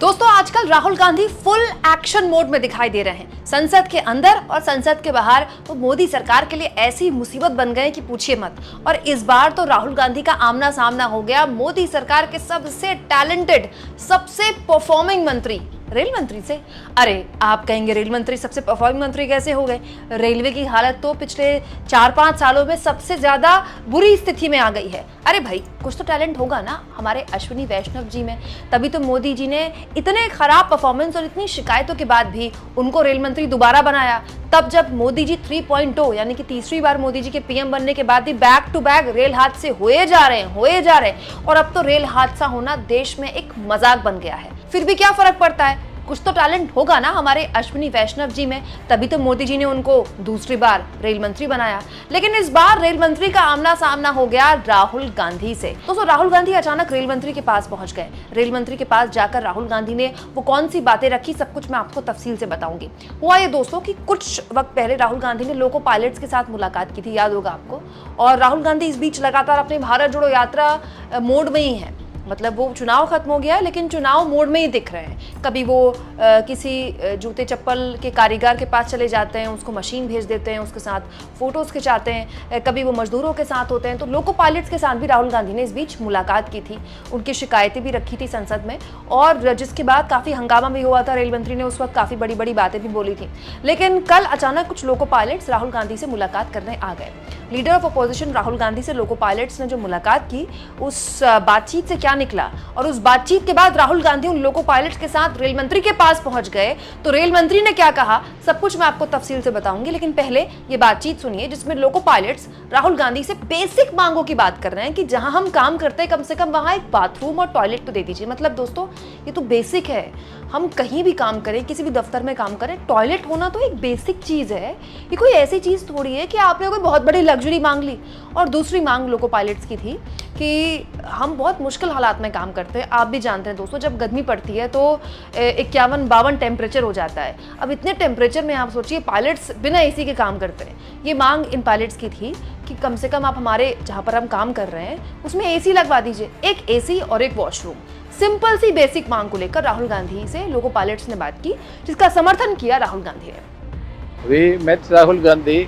दोस्तों आजकल Rahul Gandhi full action mode में दिखाई दे रहे हैं। संसद के अंदर और संसद के बाहर वो मोदी सरकार के लिए ऐसी मुसीबत बन गए कि पूछिए मत। और इस बार तो राहुल गांधी का आमना सामना हो गया मोदी सरकार के सबसे टैलेंटेड, सबसे परफॉर्मिंग मंत्री रेल मंत्री से। अरे आप कहेंगे रेल मंत्री सबसे परफॉर्मिंग मंत्री कैसे हो गए? रेलवे की हालत तो पिछले 4-5 सालों में सबसे ज्यादा बुरी स्थिति में आ गई है। अरे भाई कुछ तो टैलेंट होगा ना हमारे अश्विनी वैष्णव जी में, तभी तो मोदी जी ने इतने खराब परफॉर्मेंस और इतनी शिकायतों के बाद भी उनको रेल मंत्री दोबारा बनाया। तब जब मोदी जी 3.0 यानी कि तीसरी बार मोदी जी के पीएम बनने के बाद भी बैक टू बैक रेल हादसे हुए जा रहे हैं और अब तो रेल हादसा होना देश में एक मजाक बन गया है। फिर भी क्या फर्क पड़ता है? कुछ तो टैलेंट होगा ना हमारे अश्विनी वैष्णव जी में, तभी तो मोदी जी ने उनको दूसरी बार रेल मंत्री बनाया। लेकिन इस बार रेल मंत्री का आमना सामना हो गया राहुल गांधी से। दोस्तों राहुल गांधी अचानक रेल मंत्री के पास पहुंच गए। रेल मंत्री के पास जाकर राहुल गांधी ने वो कौन सी बातें रखी, सब कुछ मैं आपको तफसील से बताऊंगी। हुआ ये दोस्तों कि कुछ वक्त पहले राहुल गांधी ने लोको पायलट्स के साथ मुलाकात की थी, याद होगा आपको। और राहुल गांधी इस बीच लगातार अपने भारत जोड़ो यात्रा मोड में ही है। मतलब वो चुनाव खत्म हो गया है लेकिन चुनाव मोड में ही दिख रहे हैं। कभी वो किसी जूते चप्पल के कारीगर के पास चले जाते हैं, उसको मशीन भेज देते हैं, उसके साथ फोटोज खिंचाते हैं। कभी वो मजदूरों के साथ होते हैं। तो लोको पायलट्स के साथ भी राहुल गांधी ने इस बीच मुलाकात की थी, उनकी शिकायतें भी रखी थी संसद में, और जिसके बाद काफ़ी हंगामा भी हुआ था। रेल मंत्री ने उस वक्त काफ़ी बड़ी बड़ी बातें भी बोली थी। लेकिन कल अचानक कुछ लोको पायलट्स राहुल गांधी से मुलाकात करने आ गए। Leader of opposition Rahul Gandhi से लोको पायलट्स ने जो मुलाकात की, उस बातचीत से क्या निकला, और उस बातचीत के बाद राहुल गांधी उन लोको पायलट्स के साथ रेल मंत्री के पास पहुंच गए। तो रेल मंत्री ने क्या कहा, सब कुछ मैं आपको तफसील से बताऊंगी। लेकिन पहले ये बातचीत सुनिए जिसमें लोको पायलट्स राहुल गांधी से बेसिक मांगों की बात कर रहे हैं कि जहां हम काम करते हैं कम से कम वहां एक बाथरूम और टॉयलेट तो दे दीजिए। मतलब दोस्तों ये तो बेसिक है। हम कहीं भी काम करें, किसी भी दफ्तर में काम करें, टॉयलेट होना तो एक बेसिक चीज है। ये कोई ऐसी चीज थोड़ी है कि आपने कोई बहुत बड़ी लग्जरी मांग ली। और दूसरी मांग लोको पायलट्स की थी कि हम बहुत मुश्किल हालात में काम करते हैं। आप भी जानते हैं दोस्तों, जब गर्मी पड़ती है तो 51-52 टेम्परेचर हो जाता है। अब इतने टेम्परेचर में आप सोचिए पायलट्स बिना एसी के काम करते हैं। ये मांग इन पायलट्स की थी कि कम से कम आप हमारे जहाँ पर हम काम कर रहे हैं उसमें एसी लगवा दीजिए, एक एसी और एक वॉशरूम। सिंपल सी बेसिक मांग को लेकर राहुल गांधी से लोको पायलट्स ने बात की, जिसका समर्थन किया राहुल गांधी ने। We met Rahul Gandhi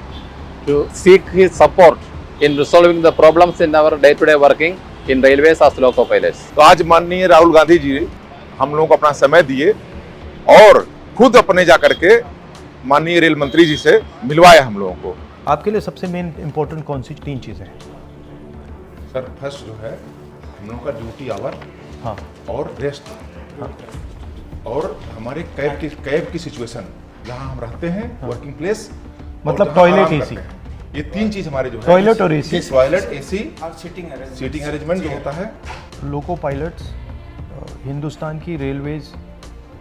to seek his support in resolving the problems in our day-to-day working in railways as loco pilots. तो आज माननीय राहुल गांधी जी हम लोगों को अपना समय दिए और खुद अपने जा करके माननीय रेल मंत्री जी से मिलवाए हम लोगों को। आपके लिए सबसे मेन इंपॉर्टेंट कौन सी 3 चीज़ें हैं? सर फर्स्ट जो है हम लोगों का ड्यूटी आवर, हाँ, और रेस्ट, हाँ, और हमारे कैब की सिचुएशन जहाँ हम रहते हैं, हाँ, वर्किंग प्लेस, मतलब टॉयलेट एसी, ये 3 चीज हमारे जो है, टॉयलेट और एसी, टॉयलेट एसी और सीटिंग अरेंजमेंट जो होता है। लोको पायलट्स हिंदुस्तान की रेलवेज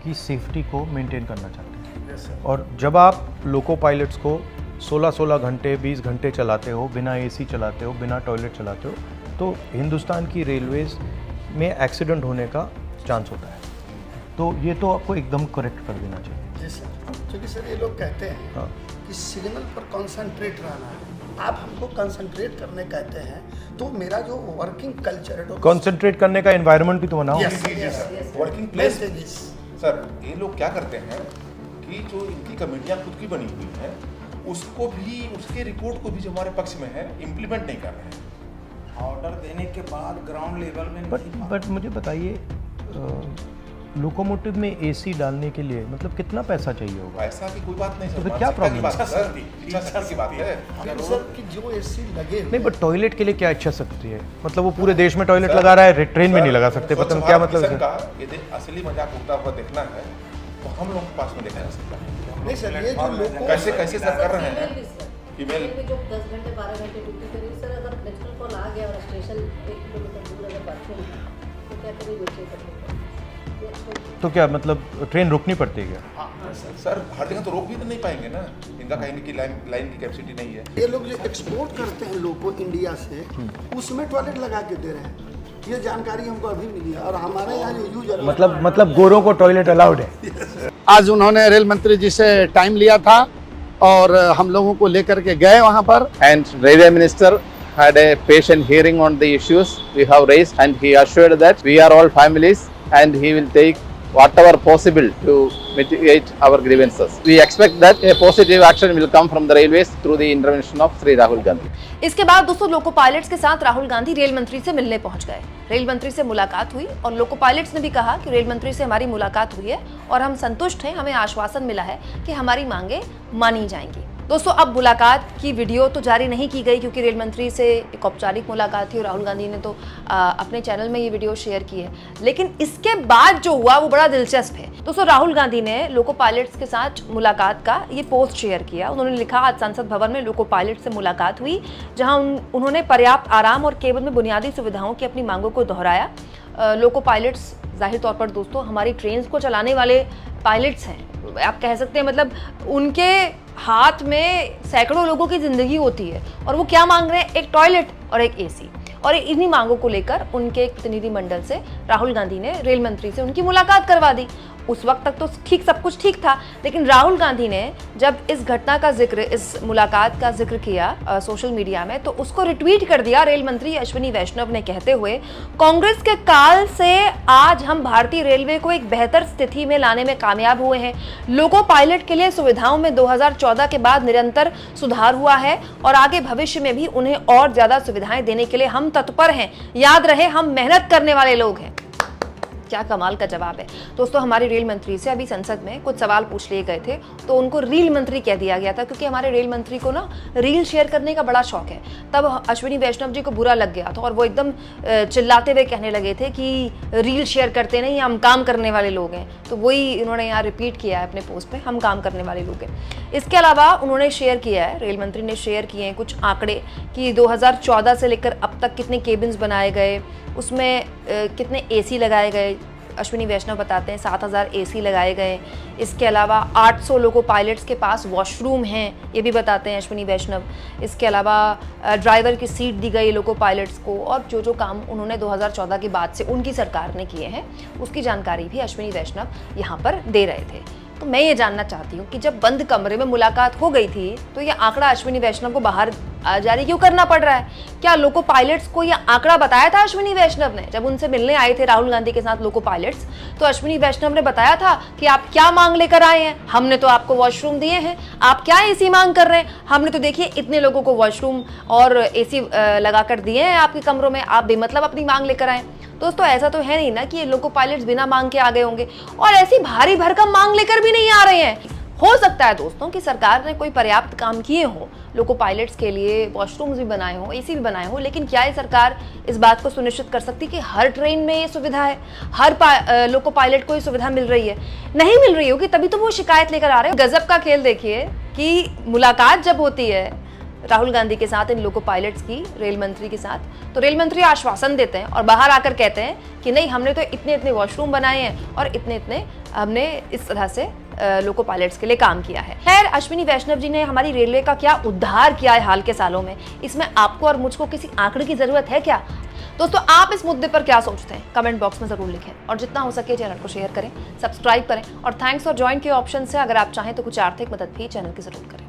की सेफ्टी को मेंटेन करना चाहते हैं। और जब आप लोको पायलट्स को 16-16 घंटे 20 घंटे चलाते हो, बिना एसी चलाते हो, बिना टॉयलेट चलाते हो, तो हिंदुस्तान की रेलवेज में एक्सीडेंट होने का चांस होता है। तो ये तो आपको एकदम करेक्ट कर देना चाहिए। जी सर, क्योंकि सर ये लोग कहते हैं हाँ, कि सिग्नल पर कंसंट्रेट रहना है। आप हमको कंसंट्रेट करने कहते हैं, तो मेरा जो वर्किंग कल्चर है, कंसंट्रेट करने का एनवायरनमेंट भी तो बनाओ। Working place. सर ये लोग क्या करते हैं कि जो इनकी कमेटियां खुद की बनी हुई हैं उसको भी, उसके रिपोर्ट को भी जो हमारे पक्ष में है इम्प्लीमेंट नहीं कर रहे हैं। ऑर्डर देने के बाद ग्राउंड लेवल में बट मुझे बताइए, लोकोमोटिव में एसी डालने के लिए मतलब कितना पैसा चाहिए होगा? ऐसा की कोई बात नहीं तो सर, फिर क्या प्रॉब्लम है? सर की बात है सर कि जो एसी लगे नहीं, बट टॉयलेट के लिए क्या इच्छा शक्ति है? मतलब वो पूरे देश में टॉयलेट लगा रहा है, ट्रेन में नहीं लगा सकते, पता नहीं क्या मतलब है? यदि असली मजाक उड़ता हुआ देखना है तो हम लोग के पास में देखा जा सकता है। नहीं सर, ये जो लोग कैसे सर कर रहे हैं फीमेल में जो 10 घंटे 12 घंटे ड्यूटी करी सर, अगर नेशनल कॉल आ गया और स्टेशन 1 किलोमीटर दूर अगर बाथरूम तो क्या करें? बच्चे करने तो क्या मतलब ट्रेन रुकनी पड़ती है क्या? सर हर जगह तो रोक भी तो नहीं पाएंगे ना, इनका कहेंगे कि लाइन की कैपेसिटी नहीं है। ये लोग जो एक्सपोर्ट करते हैं लोग को इंडिया से, उसमें टॉयलेट लगा के दे रहे हैं। ये जानकारी हमको अभी मिली है और हमारे यहाँ यूजर मतलब गोरों को टॉयलेट अलाउड है। आज उन्होंने रेल मंत्री जी से टाइम लिया था और हम लोगों को लेकर के गए वहाँ पर। And Railway Minister had a patient hearing on the issues we have raised, and he assured that we are all families and he will take whatever possible to mitigate our grievances. We expect that a positive action will come from the railways through the intervention of Sri Rahul Gandhi. इसके बाद दोस्तों लोको pilots के साथ Rahul Gandhi rail मंत्री से मिलने पहुंच गए। रेल मंत्री से मुलाकात हुई और लोको पायलट्स ने भी कहा कि रेल मंत्री से हमारी मुलाकात हुई है और हम संतुष्ट हैं, हमें आश्वासन मिला है कि हमारी मांगे मानी जाएंगी। दोस्तों अब मुलाकात की वीडियो तो जारी नहीं की गई क्योंकि रेल मंत्री से एक औपचारिक मुलाकात थी और राहुल गांधी ने तो अपने चैनल में ये वीडियो शेयर की है, लेकिन इसके बाद जो हुआ वो बड़ा दिलचस्प है। दोस्तों राहुल गांधी ने लोको पायलट्स के साथ मुलाकात का ये पोस्ट शेयर किया। उन्होंने लिखा, आज संसद भवन में लोको पायलट से मुलाकात हुई जहां उन्होंने पर्याप्त आराम और केबल में बुनियादी सुविधाओं की अपनी मांगों को दोहराया। लोको पायलट्स जाहिर तौर पर दोस्तों हमारी ट्रेन को चलाने वाले पायलट्स हैं, आप कह सकते हैं, मतलब उनके हाथ में सैकड़ों लोगों की जिंदगी होती है और वो क्या मांग रहे हैं, एक टॉयलेट और एक एसी। और इन्हीं मांगों को लेकर उनके एक प्रतिनिधिमंडल से राहुल गांधी ने रेल मंत्री से उनकी मुलाकात करवा दी। उस वक्त तक तो सब कुछ ठीक था, लेकिन राहुल गांधी ने जब इस घटना का जिक्र, इस मुलाकात का जिक्र किया सोशल मीडिया में, तो उसको रिट्वीट कर दिया रेल मंत्री अश्विनी वैष्णव ने, कहते हुए, कांग्रेस के काल से आज हम भारतीय रेलवे को एक बेहतर स्थिति में लाने में कामयाब हुए हैं। लोको पायलट के लिए सुविधाओं में 2014 के बाद निरंतर सुधार हुआ है और आगे भविष्य में भी उन्हें और ज्यादा सुविधाएं देने के लिए हम तत्पर हैं। याद रहे, हम मेहनत करने वाले लोग हैं। क्या कमाल का जवाब है दोस्तों। हमारे रेल मंत्री से अभी संसद में कुछ सवाल पूछ लिए गए थे तो उनको रील मंत्री कह दिया गया था, क्योंकि हमारे रेल मंत्री को ना रील शेयर करने का बड़ा शौक है। तब अश्विनी वैष्णव जी को बुरा लग गया था और वो एकदम चिल्लाते हुए कहने लगे थे कि रील शेयर करते नहीं, हम काम करने वाले लोग हैं। तो वही उन्होंने यहाँ रिपीट किया है अपने पोस्ट पे, हम काम करने वाले लोग हैं। इसके अलावा उन्होंने शेयर किया है, रेल मंत्री ने शेयर किए हैं कुछ आंकड़े कि 2014 से लेकर अब तक कितने केबिन्स बनाए गए, उसमें कितने एसी लगाए गए। अश्विनी वैष्णव बताते हैं 7000 एसी लगाए गए। इसके अलावा 800 लोको पायलट्स के पास वॉशरूम हैं, ये भी बताते हैं अश्विनी वैष्णव। इसके अलावा ड्राइवर की सीट दी गई लोको पायलट्स को, और जो काम उन्होंने 2014 के बाद से उनकी सरकार ने किए हैं उसकी जानकारी भी अश्विनी वैष्णव यहाँ पर दे रहे थे। तो मैं ये जानना चाहती हूँ कि जब बंद कमरे में मुलाकात हो गई थी तो ये आंकड़ा अश्विनी वैष्णव को बाहर जारी क्यों करना पड़ रहा है? क्या लोको पायलट्स को ये आंकड़ा बताया था अश्विनी वैष्णव ने? जब उनसे मिलने आए थे राहुल गांधी के साथ लोको पायलट्स, तो अश्विनी वैष्णव ने बताया था कि आप क्या मांग लेकर आए हैं, हमने तो आपको वॉशरूम दिए हैं, आप क्या एसी मांग कर रहे हैं, हमने तो देखिए इतने लोगों को वॉशरूम और एसी लगाकर दिए हैं आपके कमरों में, आप बेमतलब अपनी मांग लेकर आए। दोस्तों ऐसा तो है नहीं ना कि ये लोको पायलट्स बिना मांग के आ गए होंगे और ऐसी भारी भरकम मांग लेकर भी नहीं आ रहे हैं। हो सकता है दोस्तों कि सरकार ने कोई पर्याप्त काम किए हो, लोको पायलट्स के लिए वॉशरूम्स भी बनाए हो, एसी भी बनाए हो, लेकिन क्या ये सरकार इस बात को सुनिश्चित कर सकती कि हर ट्रेन में ये सुविधा है, हर लोको पायलट को ये सुविधा मिल रही है? नहीं मिल रही होगी, तभी तो वो शिकायत लेकर आ रहे हो। गजब का खेल देखिए कि मुलाकात जब होती है राहुल गांधी के साथ इन लोको पायलट्स की रेल मंत्री के साथ, तो रेल मंत्री आश्वासन देते हैं और बाहर आकर कहते हैं कि नहीं, हमने तो इतने इतने वॉशरूम बनाए हैं और इतने इतने हमने इस तरह से लोको पायलट्स के लिए काम किया है। खैर, अश्विनी वैष्णव जी ने हमारी रेलवे का क्या उद्धार किया है हाल के सालों में, इसमें आपको और मुझको किसी आंकड़े की जरूरत है क्या? दोस्तों आप इस मुद्दे पर क्या सोचते हैं? कमेंट बॉक्स में जरूर लिखें और जितना हो सके चैनल को शेयर करें, सब्सक्राइब करें और थैंक्स और ज्वाइन के ऑप्शन से अगर आप चाहें तो कुछ आर्थिक मदद भी चैनल की जरूर करें।